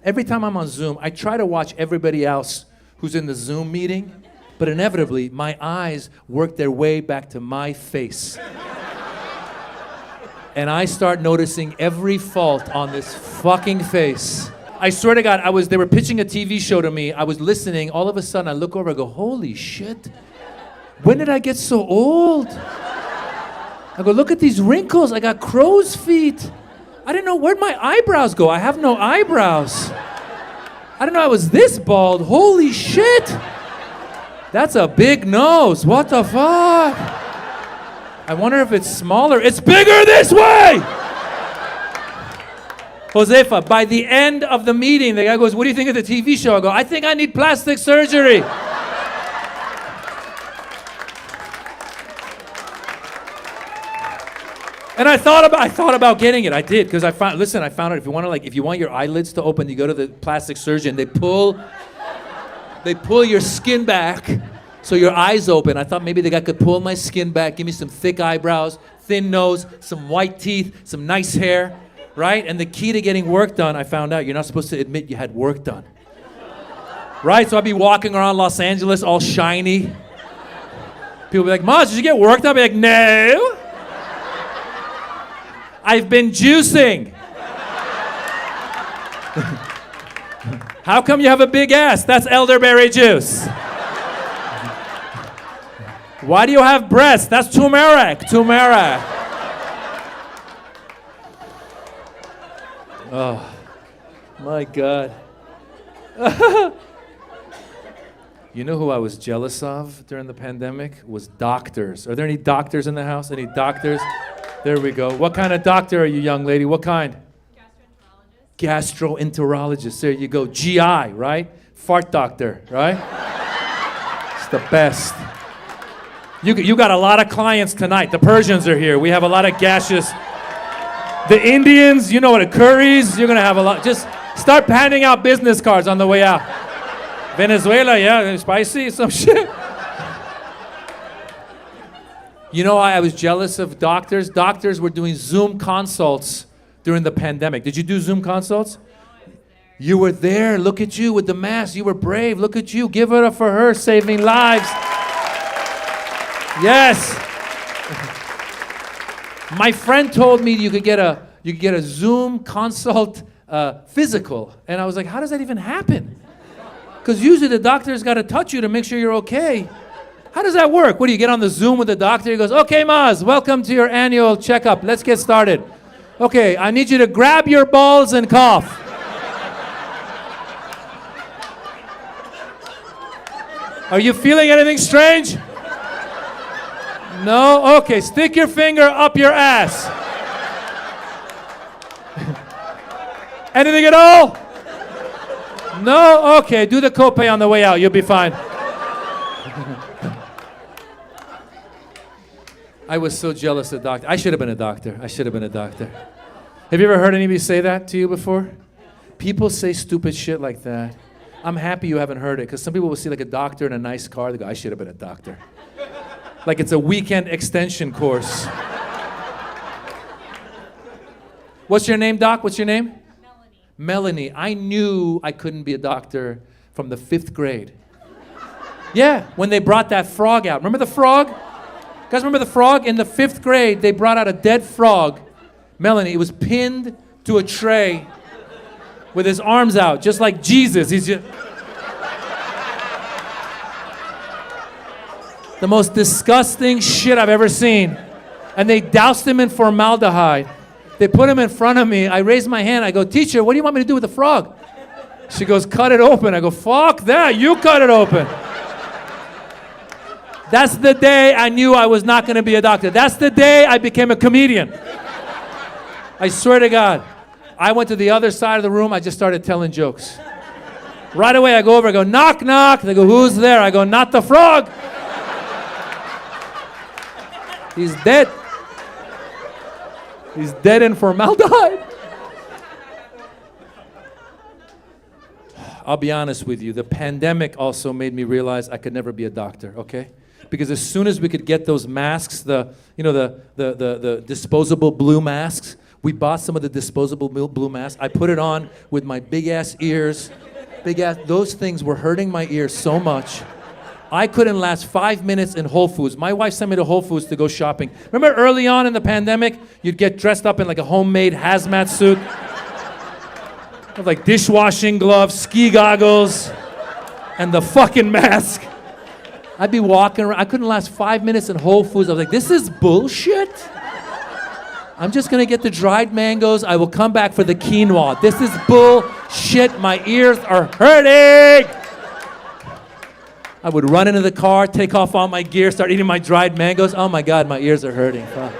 Every time I'm on Zoom, I try to watch everybody else who's in the Zoom meeting, but inevitably, my eyes work their way back to my face. And I start noticing every fault on this fucking face. I swear to God, they were pitching a TV show to me. I was listening. All of a sudden, I look over, I go, holy shit. When did I get so old? I go, look at these wrinkles. I got crow's feet. I didn't know, where'd my eyebrows go? I have no eyebrows. I didn't know I was this bald. Holy shit. That's a big nose. What the fuck? I wonder if it's smaller. It's bigger this way! Josefa, by the end of the meeting, the guy goes, what do you think of the TV show? I go, I think I need plastic surgery. And I thought about getting it. I did, because I found out if you want your eyelids to open, you go to the plastic surgeon. They pull your skin back so your eyes open. I thought maybe the guy could pull my skin back, give me some thick eyebrows, thin nose, some white teeth, some nice hair, right? And the key to getting work done, I found out, you're not supposed to admit you had work done. Right? So I'd be walking around Los Angeles all shiny. People be like, Maz, did you get work done? I'd be like, no. I've been juicing. How come you have a big ass? That's elderberry juice. Why do you have breasts? That's turmeric. Oh, my God. You know who I was jealous of during the pandemic? Was doctors. Are there any doctors in the house? Any doctors? There we go. What kind of doctor are you, young lady? What kind? Gastroenterologist. There you go. GI, right? Fart doctor, right? It's the best. You got a lot of clients tonight. The Persians are here. We have a lot of gaseous. The Indians, you know what, curries. You're going to have a lot. Just start handing out business cards on the way out. Venezuela, yeah, spicy, some shit. You know, I was jealous of doctors. Doctors were doing Zoom consults during the pandemic. Did you do Zoom consults? You were there. Look at you with the mask. You were brave. Look at you. Give it up for her, saving lives. Yes. My friend told me you could get a Zoom consult physical. And I was like, how does that even happen? Because usually the doctor's got to touch you to make sure you're okay. How does that work? What do you get on the Zoom with the doctor? He goes, okay, Maz, welcome to your annual checkup. Let's get started. Okay, I need you to grab your balls and cough. Are you feeling anything strange? No? Okay, stick your finger up your ass. Anything at all? No? Okay, do the copay on the way out. You'll be fine. I was so jealous of doctor. I should have been a doctor. Have you ever heard anybody say that to you before? People say stupid shit like that. I'm happy you haven't heard it, because some people will see like a doctor in a nice car. They go, I should have been a doctor. Like it's a weekend extension course. What's your name, Doc? What's your name? Melanie. I knew I couldn't be a doctor from the 5th grade. Yeah, when they brought that frog out. Remember the frog? You guys remember the frog? In the 5th grade, they brought out a dead frog. Melanie, it was pinned to a tray with his arms out, just like Jesus. He's just... the most disgusting shit I've ever seen. And they doused him in formaldehyde. They put him in front of me. I raised my hand. I go, teacher, what do you want me to do with the frog? She goes, cut it open. I go, fuck that. You cut it open. That's the day I knew I was not going to be a doctor. That's the day I became a comedian. I swear to God. I went to the other side of the room. I just started telling jokes. Right away, I go over. I go, knock, knock. They go, who's there? I go, not the frog. He's dead. He's dead in formaldehyde. I'll be honest with you. The pandemic also made me realize I could never be a doctor, okay? Because as soon as we could get those masks, the disposable blue masks, We bought some of the disposable blue masks. I put it on with my big-ass ears. Those things were hurting my ears so much. I couldn't last 5 minutes in Whole Foods. My wife sent me to Whole Foods to go shopping. Remember early on in the pandemic, you'd get dressed up in like a homemade hazmat suit? With like dishwashing gloves, ski goggles, and the fucking mask. I'd be walking around. I couldn't last 5 minutes in Whole Foods. I was like, this is bullshit. I'm just gonna get the dried mangoes. I will come back for the quinoa. This is bullshit. My ears are hurting. I would run into the car, take off all my gear, start eating my dried mangoes. Oh my God, my ears are hurting. Fuck.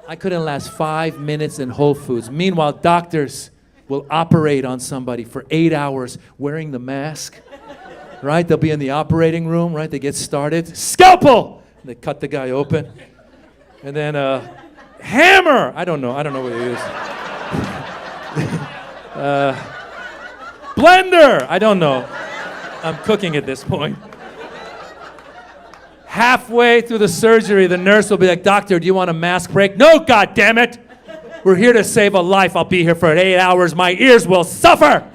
I couldn't last 5 minutes in Whole Foods. Meanwhile, doctors will operate on somebody for 8 hours wearing the mask. Right? They'll be in the operating room, right? They get started. Scalpel! And they cut the guy open. And then hammer! I don't know what it is. Blender! I don't know. I'm cooking at this point. Halfway through the surgery, the nurse will be like, doctor, do you want a mask break? No, goddammit! We're here to save a life. I'll be here for 8 hours. My ears will suffer!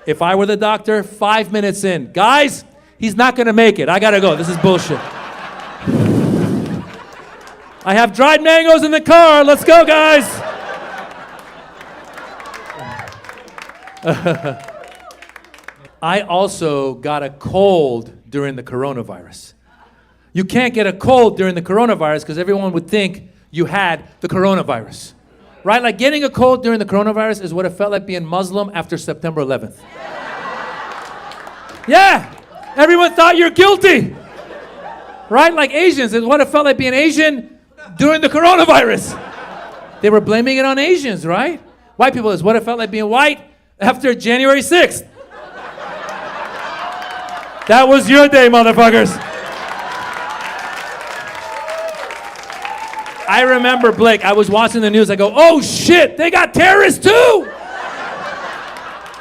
If I were the doctor, 5 minutes in. Guys, he's not gonna make it. I gotta go. This is bullshit. I have dried mangoes in the car. Let's go, guys! I also got a cold during the coronavirus. You can't get a cold during the coronavirus because everyone would think you had the coronavirus. Right? Like getting a cold during the coronavirus is what it felt like being Muslim after September 11th. Yeah! Everyone thought you're guilty! Right? Like Asians, it's what it felt like being Asian during the coronavirus. They were blaming it on Asians, right? White people is what it felt like being white after January 6th. That was your day, motherfuckers. I remember, Blake, I was watching the news. I go, oh shit, they got terrorists too!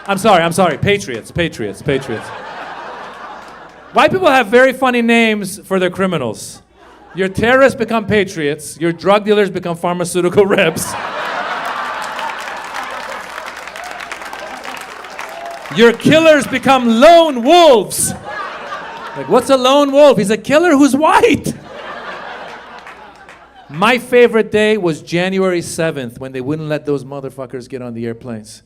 I'm sorry. Patriots. White people have very funny names for their criminals. Your terrorists become patriots. Your drug dealers become pharmaceutical reps. Your killers become lone wolves. Like, what's a lone wolf? He's a killer who's white. My favorite day was January 7th when they wouldn't let those motherfuckers get on the airplanes.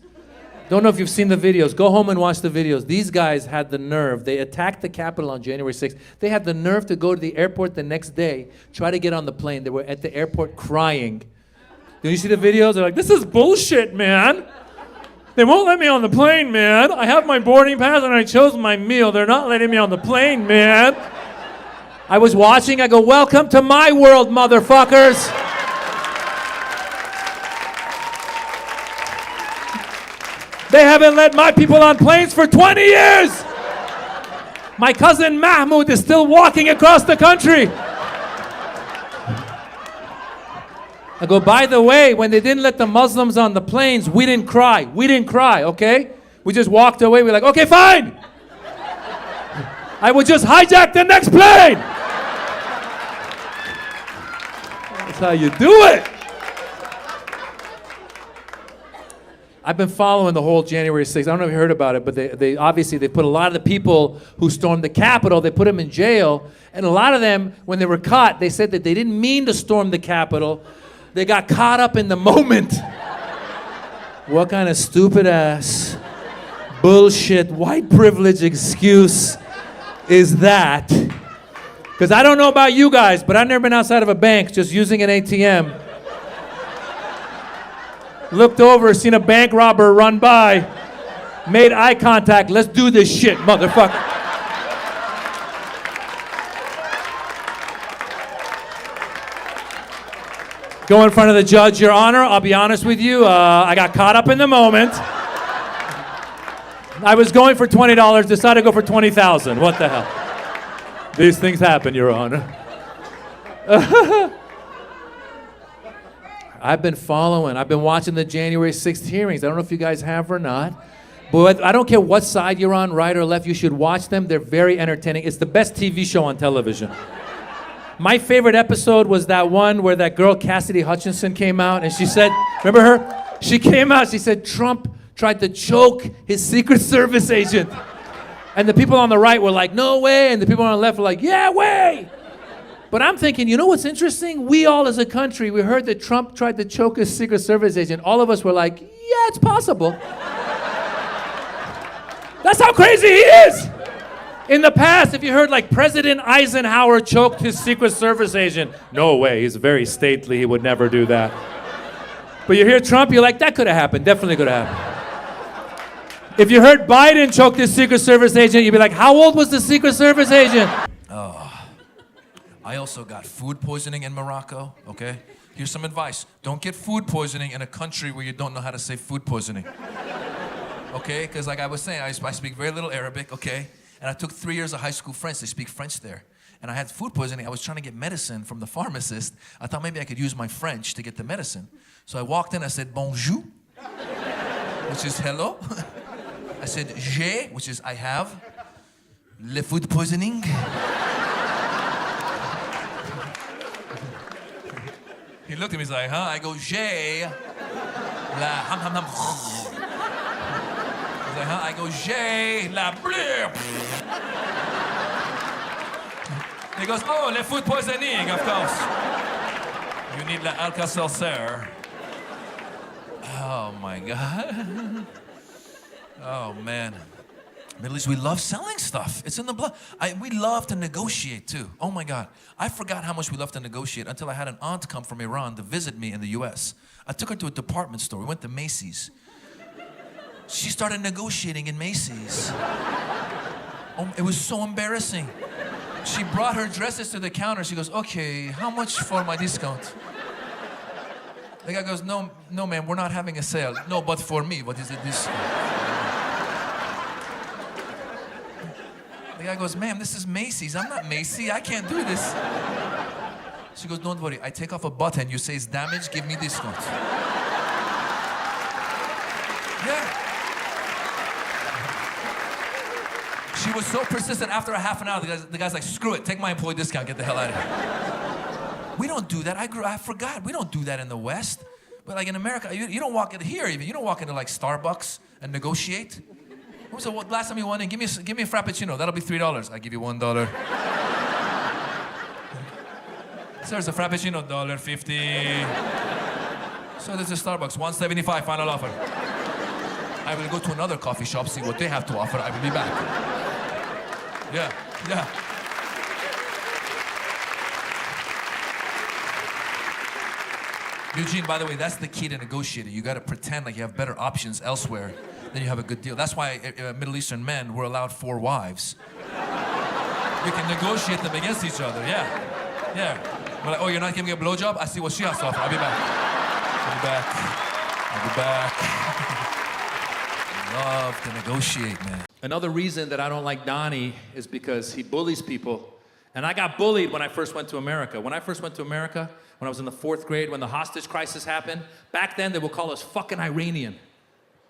Don't know if you've seen the videos. Go home and watch the videos. These guys had the nerve. They attacked the Capitol on January 6th. They had the nerve to go to the airport the next day, try to get on the plane. They were at the airport crying. Did you see the videos? They're like, this is bullshit, man. They won't let me on the plane, man. I have my boarding pass and I chose my meal. They're not letting me on the plane, man. I was watching, I go, welcome to my world, motherfuckers. They haven't let my people on planes for 20 years. My cousin Mahmoud is still walking across the country. I go, by the way, when they didn't let the Muslims on the planes, we didn't cry. We didn't cry, okay? We just walked away. We're like, okay, fine. I would just hijack the next plane. That's how you do it. I've been following the whole January 6th. I don't know if you heard about it, but they obviously put a lot of the people who stormed the Capitol, they put them in jail. And a lot of them, when they were caught, they said that they didn't mean to storm the Capitol. They got caught up in the moment. What kind of stupid ass, bullshit, white privilege excuse is that? Because I don't know about you guys, but I've never been outside of a bank just using an ATM. Looked over, seen a bank robber run by, made eye contact. Let's do this shit, motherfucker. Go in front of the judge, Your Honor. I'll be honest with you. I got caught up in the moment. I was going for $20, decided to go for $20,000. What the hell? These things happen, Your Honor. I've been watching the January 6th hearings. I don't know if you guys have or not. But I don't care what side you're on, right or left, you should watch them. They're very entertaining. It's the best TV show on television. My favorite episode was that one where that girl Cassidy Hutchinson came out and she said, remember her? She came out, she said Trump tried to choke his Secret Service agent. And the people on the right were like, no way. And the people on the left were like, yeah, way. But I'm thinking, you know what's interesting? We all as a country, we heard that Trump tried to choke his Secret Service agent. All of us were like, yeah, it's possible. That's how crazy he is. In the past, if you heard like President Eisenhower choked his Secret Service agent, no way, he's very stately, he would never do that. But you hear Trump, you're like, that could have happened, definitely could have happened. If you heard Biden choke his Secret Service agent, you'd be like, how old was the Secret Service agent? I also got food poisoning in Morocco, okay? Here's some advice. Don't get food poisoning in a country where you don't know how to say food poisoning. Okay, because like I was saying, I speak very little Arabic, okay? And I took 3 years of high school French. They speak French there. And I had food poisoning. I was trying to get medicine from the pharmacist. I thought maybe I could use my French to get the medicine. So I walked in, I said, bonjour, which is hello. I said, j'ai, which is I have. Le food poisoning. He looked at me, he's like, huh? I go, j'ai la ham ham ham. He's like, huh? I go, j'ai la bleu. He goes, oh, le food poisoning, of course. You need the Alka-Seltzer. Oh, my God. Oh, man. Middle East, we love selling stuff. It's in the blood. We love to negotiate, too. Oh, my God. I forgot how much we love to negotiate until I had an aunt come from Iran to visit me in the U.S. I took her to a department store. We went to Macy's. She started negotiating in Macy's. Oh, it was so embarrassing. She brought her dresses to the counter. She goes, okay, how much for my discount? The guy goes, no, ma'am, we're not having a sale. No, but for me, what is the discount? The guy goes, ma'am, this is Macy's. I'm not Macy. I can't do this. She goes, don't worry. I take off a button. You say it's damaged. Give me discount. Yeah. She was so persistent. After a half an hour, the guy's like, screw it. Take my employee discount. Get the hell out of here. We don't do that. I forgot. We don't do that in the West. But like in America, you don't walk in here even. You don't walk into like Starbucks and negotiate. What was the last time you went in? Give me a Frappuccino. That'll be $3. I give you $1. Sir, it's a Frappuccino, $1.50. So there's a Starbucks, $1.75, final offer. I will go to another coffee shop, see what they have to offer. I will be back. Yeah. Eugene, by the way, that's the key to negotiating. You got to pretend like you have better options elsewhere. Then you have a good deal. That's why Middle Eastern men were allowed 4 wives. We can negotiate them against each other, yeah. We're like, oh, you're not giving me a blowjob? I see what she has to offer. I'll be back. I love to negotiate, man. Another reason that I don't like Donnie is because he bullies people. And I got bullied when I first went to America. When I first went to America, when I was in the 4th grade, when the hostage crisis happened, back then they would call us fucking Iranian.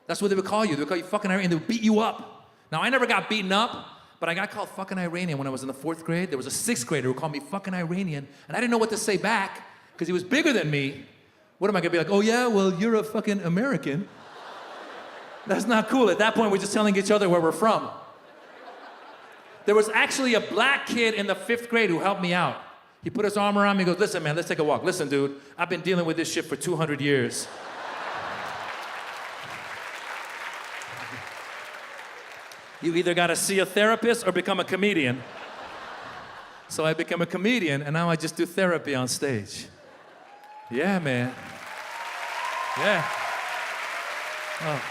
That's what they would call you. They would call you fucking Iranian. They would beat you up. Now, I never got beaten up, but I got called fucking Iranian when I was in the 4th grade. There was a 6th grader who called me fucking Iranian, and I didn't know what to say back because he was bigger than me. What am I gonna be like? Oh yeah, well, you're a fucking American. That's not cool. At that point, we're just telling each other where we're from. There was actually a black kid in the 5th grade who helped me out. He put his arm around me and goes, listen, man, let's take a walk. Listen, dude, I've been dealing with this shit for 200 years. You either gotta see a therapist or become a comedian. So I became a comedian, and now I just do therapy on stage. Yeah, man. Yeah. Oh.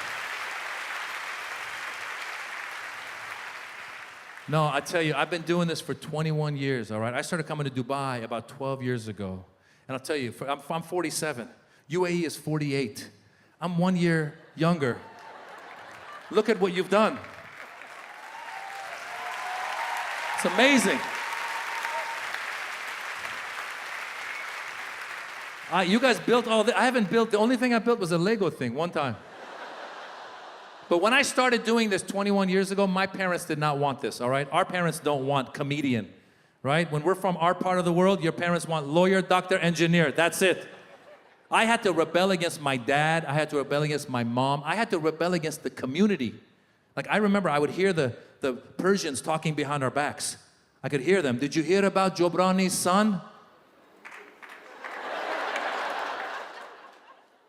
No, I tell you, I've been doing this for 21 years, all right? I started coming to Dubai about 12 years ago. And I'll tell you, I'm 47. UAE is 48. I'm 1 year younger. Look at what you've done. It's amazing. You guys built all this. I haven't built, the only thing I built was a Lego thing one time. But when I started doing this 21 years ago, my parents did not want this, all right? Our parents don't want comedian. right? When we're from our part of the world, your parents want lawyer, doctor, engineer. That's it. I had to rebel against my dad. I had to rebel against my mom. I had to rebel against the community. Like, I remember I would hear the Persians talking behind our backs. I could hear them. Did you hear about Jobrani's son?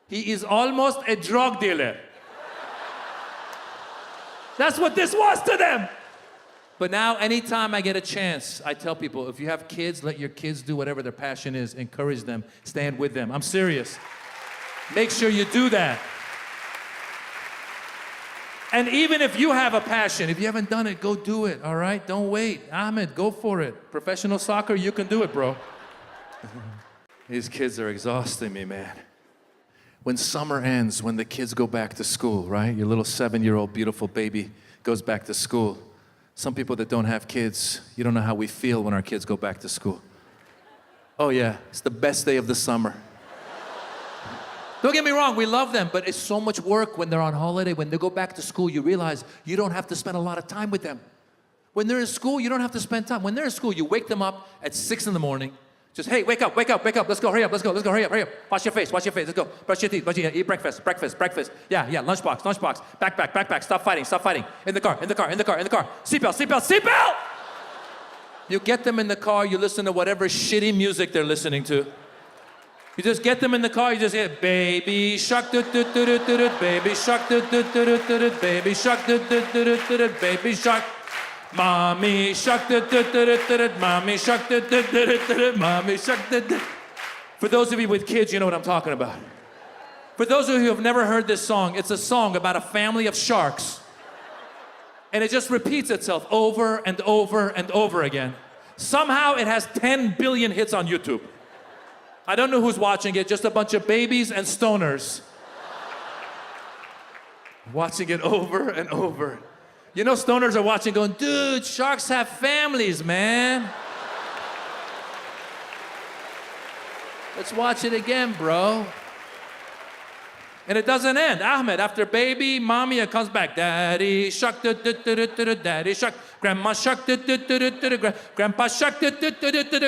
He is almost a drug dealer. That's what this was to them. But now, anytime I get a chance, I tell people, if you have kids, let your kids do whatever their passion is. Encourage them. Stand with them. I'm serious. Make sure you do that. And even if you have a passion, if you haven't done it, go do it, all right? Don't wait. Ahmed, go for it. Professional soccer, you can do it, bro. These kids are exhausting me, man. When summer ends, when the kids go back to school, right? Your little 7-year-old beautiful baby goes back to school. Some people that don't have kids, you don't know how we feel when our kids go back to school. Oh yeah, it's the best day of the summer. Don't get me wrong, we love them, but it's so much work when they're on holiday. When they go back to school, you realize you don't have to spend a lot of time with them. When they're in school, you don't have to spend time. When they're in school, you wake them up at 6 in the morning. Just, hey, wake up, let's go, hurry up, hurry up. Wash your face, let's go. Brush your teeth, eat breakfast. Yeah, lunchbox. Backpack, stop fighting. In the car. Seatbelt. You get them in the car, you listen to whatever shitty music they're listening to. You just get them in the car, you just hear, baby shark, baby shark, baby shark, baby shark. Mommy shark, mommy shark, mommy shark. For those of you with kids, you know what I'm talking about. For those of you who have never heard this song, it's a song about a family of sharks. And it just repeats itself over and over and over again. Somehow it has 10 billion hits on YouTube. I don't know who's watching it, just a bunch of babies and stoners. Watching it over and over. You know, stoners are watching going, dude, sharks have families, man. Let's watch it again, bro. And it doesn't end. Ahmed, after baby, mommy, it comes back. Daddy shark, daddy shark, grandma shark, grandpa shark,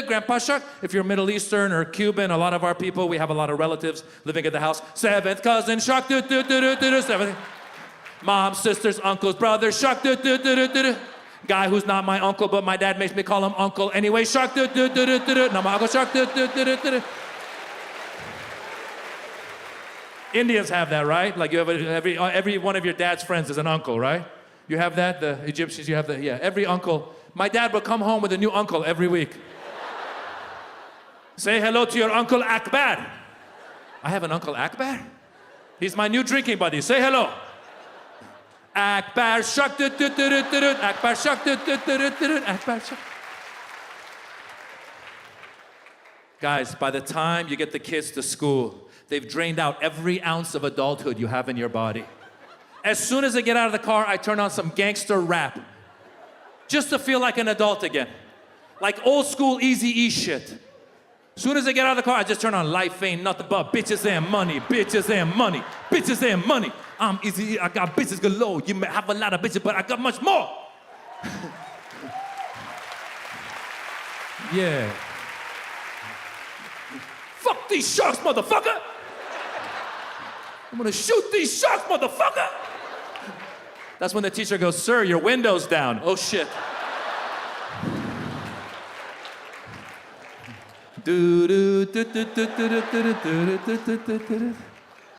grandpa shark. If you're Middle Eastern or Cuban, a lot of our people, we have a lot of relatives living at the house. Seventh cousin shark, seventh. Mom, sisters, uncles, brothers, shark, guy who's not my uncle, but my dad makes me call him uncle anyway, shark, now my uncle shark, Indians have that, right? Like you have every one of your dad's friends is an uncle, right? You have that, the Egyptians, you have that, yeah. Every uncle, my dad would come home with a new uncle every week. Say hello to your Uncle Akbar. I have an Uncle Akbar? He's my new drinking buddy, say hello. Akbar shark, Akbar shark, Akbar shark. Guys, by the time you get the kids to school, they've drained out every ounce of adulthood you have in your body. As soon as they get out of the car, I turn on some gangster rap. Just to feel like an adult again. Like old school Eazy-E shit. As soon as they get out of the car, I just turn on life ain't nothing but bitches and money, bitches and money, bitches and money. I'm Eazy-E, I got bitches galore. You may have a lot of bitches, but I got much more. Yeah. Fuck these sharks, motherfucker! I'm gonna shoot these sharks, motherfucker! That's when the teacher goes, sir, your window's down. Oh shit. Do do do do do do do do do do do do.